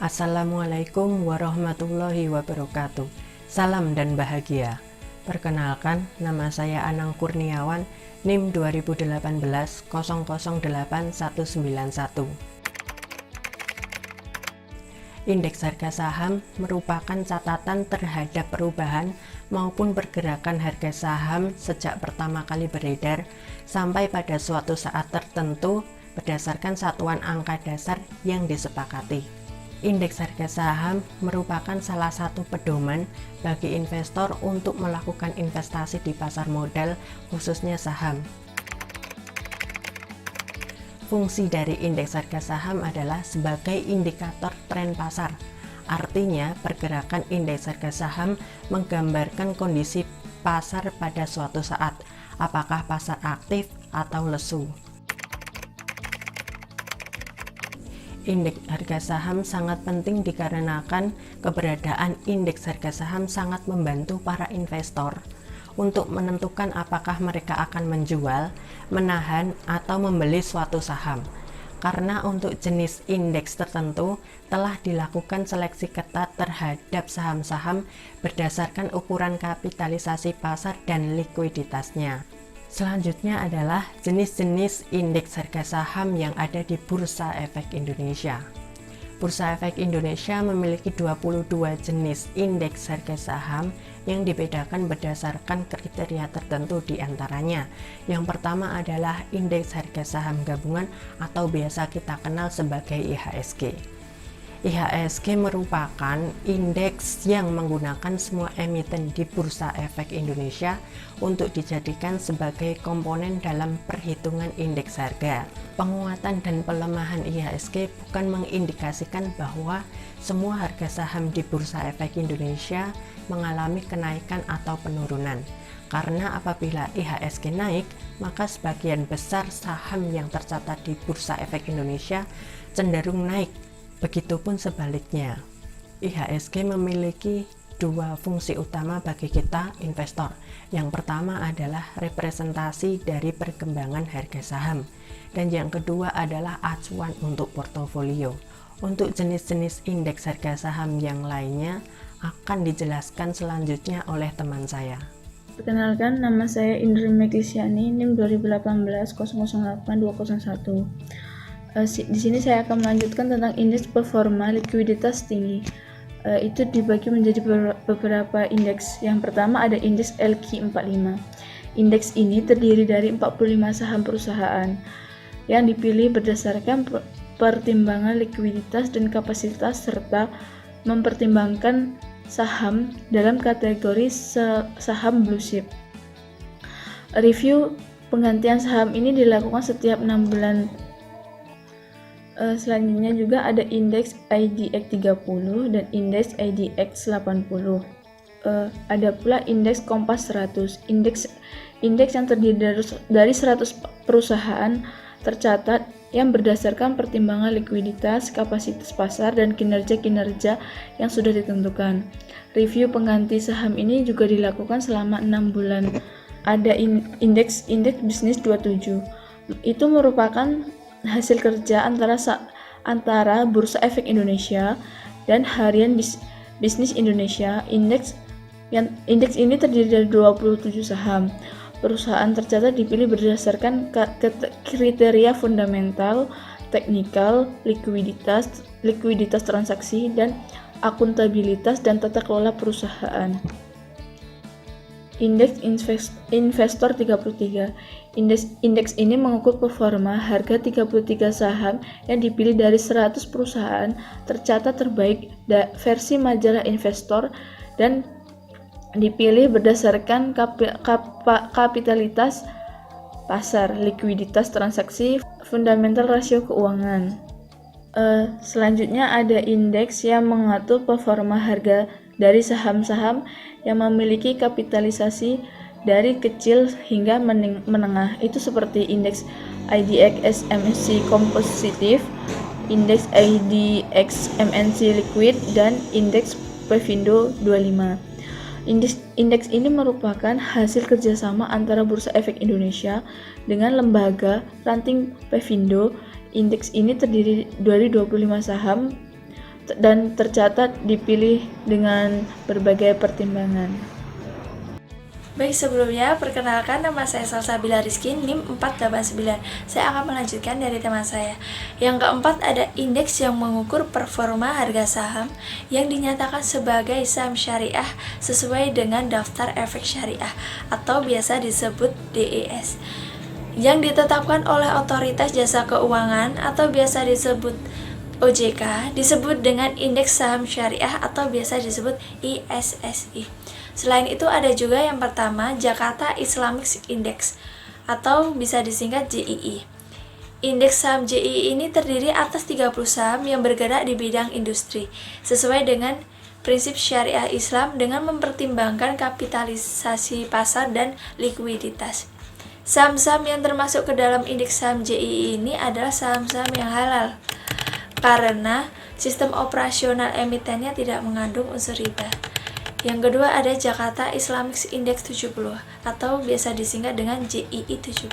Assalamualaikum warahmatullahi wabarakatuh. Salam dan bahagia. Perkenalkan, nama saya Anang Kurniawan, NIM 2018 008191. Indeks harga saham merupakan catatan terhadap perubahan maupun pergerakan harga saham sejak pertama kali beredar sampai pada suatu saat tertentu berdasarkan satuan angka dasar yang disepakati. Indeks harga saham merupakan salah satu pedoman bagi investor untuk melakukan investasi di pasar modal, khususnya saham. Fungsi dari indeks harga saham adalah sebagai indikator tren pasar. Artinya, pergerakan indeks harga saham menggambarkan kondisi pasar pada suatu saat, apakah pasar aktif atau lesu. Indeks harga saham sangat penting dikarenakan keberadaan indeks harga saham sangat membantu para investor untuk menentukan apakah mereka akan menjual, menahan, atau membeli suatu saham. Karena untuk jenis indeks tertentu telah dilakukan seleksi ketat terhadap saham-saham berdasarkan ukuran kapitalisasi pasar dan likuiditasnya. Selanjutnya adalah jenis-jenis indeks harga saham yang ada di Bursa Efek Indonesia. Bursa Efek Indonesia memiliki 22 jenis indeks harga saham yang dibedakan berdasarkan kriteria tertentu di antaranya. Yang pertama adalah indeks harga saham gabungan atau biasa kita kenal sebagai IHSG. IHSG merupakan indeks yang menggunakan semua emiten di Bursa Efek Indonesia untuk dijadikan sebagai komponen dalam perhitungan indeks harga. Penguatan dan pelemahan IHSG bukan mengindikasikan bahwa semua harga saham di Bursa Efek Indonesia mengalami kenaikan atau penurunan. Karena apabila IHSG naik, maka sebagian besar saham yang tercatat di Bursa Efek Indonesia cenderung naik. Begitupun sebaliknya, IHSG memiliki dua fungsi utama bagi kita investor. Yang pertama adalah representasi dari perkembangan harga saham, dan yang kedua adalah acuan untuk portofolio. Untuk jenis-jenis indeks harga saham yang lainnya akan dijelaskan selanjutnya oleh teman saya. Perkenalkan, nama saya Indri Meklisiani, NIM 2018 008201. Di sini saya akan melanjutkan tentang indeks performa likuiditas tinggi. Itu dibagi menjadi beberapa indeks. Yang pertama ada indeks LQ45. Indeks ini terdiri dari 45 saham perusahaan yang dipilih berdasarkan pertimbangan likuiditas dan kapasitas serta mempertimbangkan saham dalam kategori saham blue chip. Review penggantian saham ini dilakukan setiap 6 bulan. Selanjutnya juga ada indeks IDX 30 dan indeks IDX 80. Ada pula indeks Kompas 100. Indeks yang terdiri dari 100 perusahaan tercatat yang berdasarkan pertimbangan likuiditas, kapasitas pasar, dan kinerja-kinerja yang sudah ditentukan. Review pengganti saham ini juga dilakukan selama 6 bulan. Ada indeks bisnis 27. Itu merupakan hasil kerja antara Bursa Efek Indonesia dan Harian Bisnis Indonesia. Indeks ini terdiri dari 27 saham. Perusahaan tercatat dipilih berdasarkan kriteria fundamental, teknikal, likuiditas transaksi, dan akuntabilitas dan tata kelola perusahaan. Indeks Investor 33. Indeks ini mengukur performa harga 33 saham yang dipilih dari 100 perusahaan tercatat terbaik versi majalah Investor dan dipilih berdasarkan kapitalitas pasar, likuiditas transaksi, fundamental rasio keuangan. Selanjutnya ada indeks yang mengatur performa harga dari saham-saham yang memiliki kapitalisasi dari kecil hingga menengah. Itu seperti indeks IDX MNC Compositive, indeks IDX MNC Liquid, dan indeks Pevindo 25. Indeks ini merupakan hasil kerjasama antara Bursa Efek Indonesia dengan lembaga ranting Pevindo. Indeks ini terdiri dari 25 saham dan tercatat dipilih dengan berbagai pertimbangan. Baik, sebelumnya perkenalkan, nama saya Salsabila Rizky, NIM 489. Saya akan melanjutkan dari tema saya. Yang keempat ada indeks yang mengukur performa harga saham yang dinyatakan sebagai saham syariah sesuai dengan daftar efek syariah atau biasa disebut DES, yang ditetapkan oleh Otoritas Jasa Keuangan atau biasa disebut OJK, disebut dengan indeks saham syariah atau biasa disebut ISSI. Selain itu ada juga yang pertama, Jakarta Islamic Index atau bisa disingkat JII. Indeks saham JII ini terdiri atas 30 saham yang bergerak di bidang industri sesuai dengan prinsip syariah Islam dengan mempertimbangkan kapitalisasi pasar dan likuiditas. Saham-saham yang termasuk ke dalam indeks saham JII ini adalah saham-saham yang halal karena sistem operasional emitennya tidak mengandung unsur riba. Yang kedua ada Jakarta Islamic Index 70 atau biasa disingkat dengan JII 70.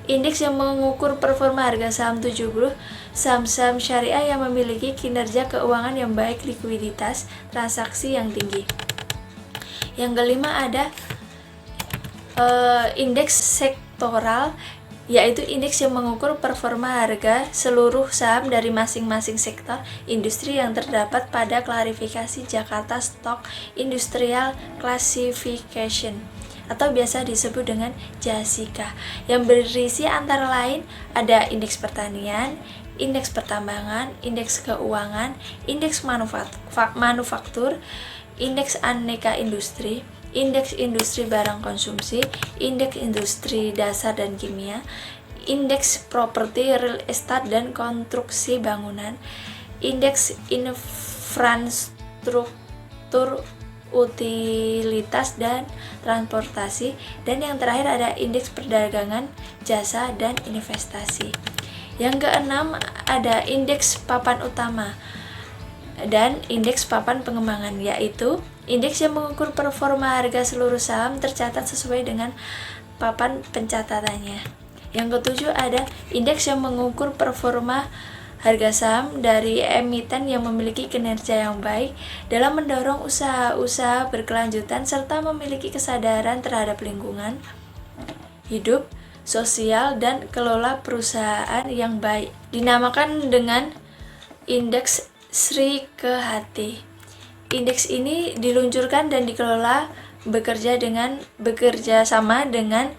Indeks yang mengukur performa harga saham 70 saham-saham syariah yang memiliki kinerja keuangan yang baik, likuiditas, transaksi yang tinggi. Yang kelima ada indeks sektoral, yaitu indeks yang mengukur performa harga seluruh saham dari masing-masing sektor industri yang terdapat pada klarifikasi Jakarta Stock Industrial Classification atau biasa disebut dengan JASIKA, yang berisi antara lain ada indeks pertanian, indeks pertambangan, indeks keuangan, indeks manufaktur, indeks aneka industri, indeks industri barang konsumsi, indeks industri dasar dan kimia, indeks properti real estate dan konstruksi bangunan, indeks infrastruktur utilitas dan transportasi, dan yang terakhir ada indeks perdagangan, jasa, dan investasi. Yang keenam ada indeks papan utama dan indeks papan pengembangan, yaitu indeks yang mengukur performa harga seluruh saham tercatat sesuai dengan papan pencatatannya. Yang ketujuh ada indeks yang mengukur performa harga saham dari emiten yang memiliki kinerja yang baik dalam mendorong usaha-usaha berkelanjutan serta memiliki kesadaran terhadap lingkungan hidup, sosial, dan kelola perusahaan yang baik. Dinamakan dengan indeks Sri Kehati. Indeks ini diluncurkan dan dikelola bekerja sama dengan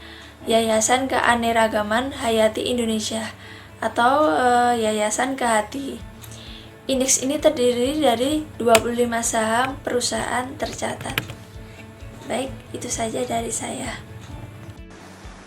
Yayasan Keanekaragaman Hayati Indonesia atau Yayasan Kehati. Indeks ini terdiri dari 25 saham perusahaan tercatat. Baik, itu saja dari saya.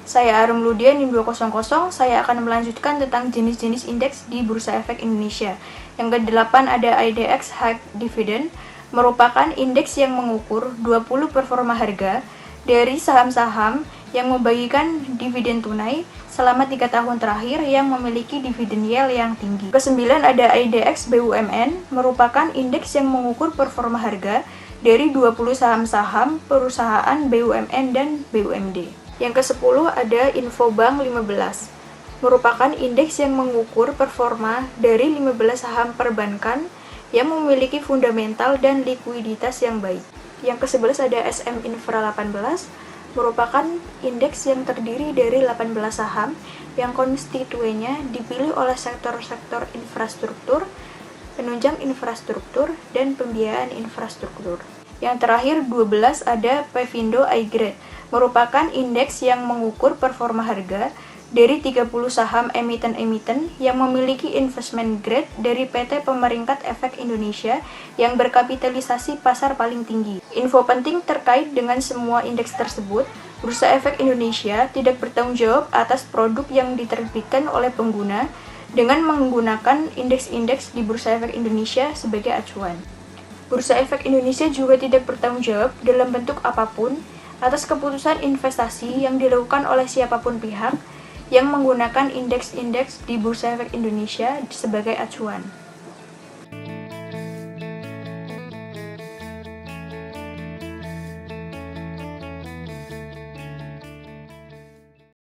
Saya Arum Ludia, NIM 200. Saya akan melanjutkan tentang jenis-jenis indeks di Bursa Efek Indonesia. Yang ke-8 ada IDX High Dividend, merupakan indeks yang mengukur 20 performa harga dari saham-saham yang membagikan dividen tunai selama 3 tahun terakhir yang memiliki dividen yield yang tinggi. Ke-9 ada IDX BUMN, merupakan indeks yang mengukur performa harga dari 20 saham-saham perusahaan BUMN dan BUMD. Yang ke-10 ada Infobank 15, merupakan indeks yang mengukur performa dari 15 saham perbankan yang memiliki fundamental dan likuiditas yang baik. Yang ke-11 ada SM Infra 18, merupakan indeks yang terdiri dari 18 saham yang konstituennya dipilih oleh sektor-sektor infrastruktur, penunjang infrastruktur, dan pembiayaan infrastruktur. Yang terakhir 12 ada Pevindo iGrade, merupakan indeks yang mengukur performa harga dari 30 saham emiten-emiten yang memiliki investment grade dari PT Pemeringkat Efek Indonesia yang berkapitalisasi pasar paling tinggi. Info penting terkait dengan semua indeks tersebut, Bursa Efek Indonesia tidak bertanggung jawab atas produk yang diterbitkan oleh pengguna dengan menggunakan indeks-indeks di Bursa Efek Indonesia sebagai acuan. Bursa Efek Indonesia juga tidak bertanggung jawab dalam bentuk apapun atas keputusan investasi yang dilakukan oleh siapapun pihak yang menggunakan indeks-indeks di Bursa Efek Indonesia sebagai acuan.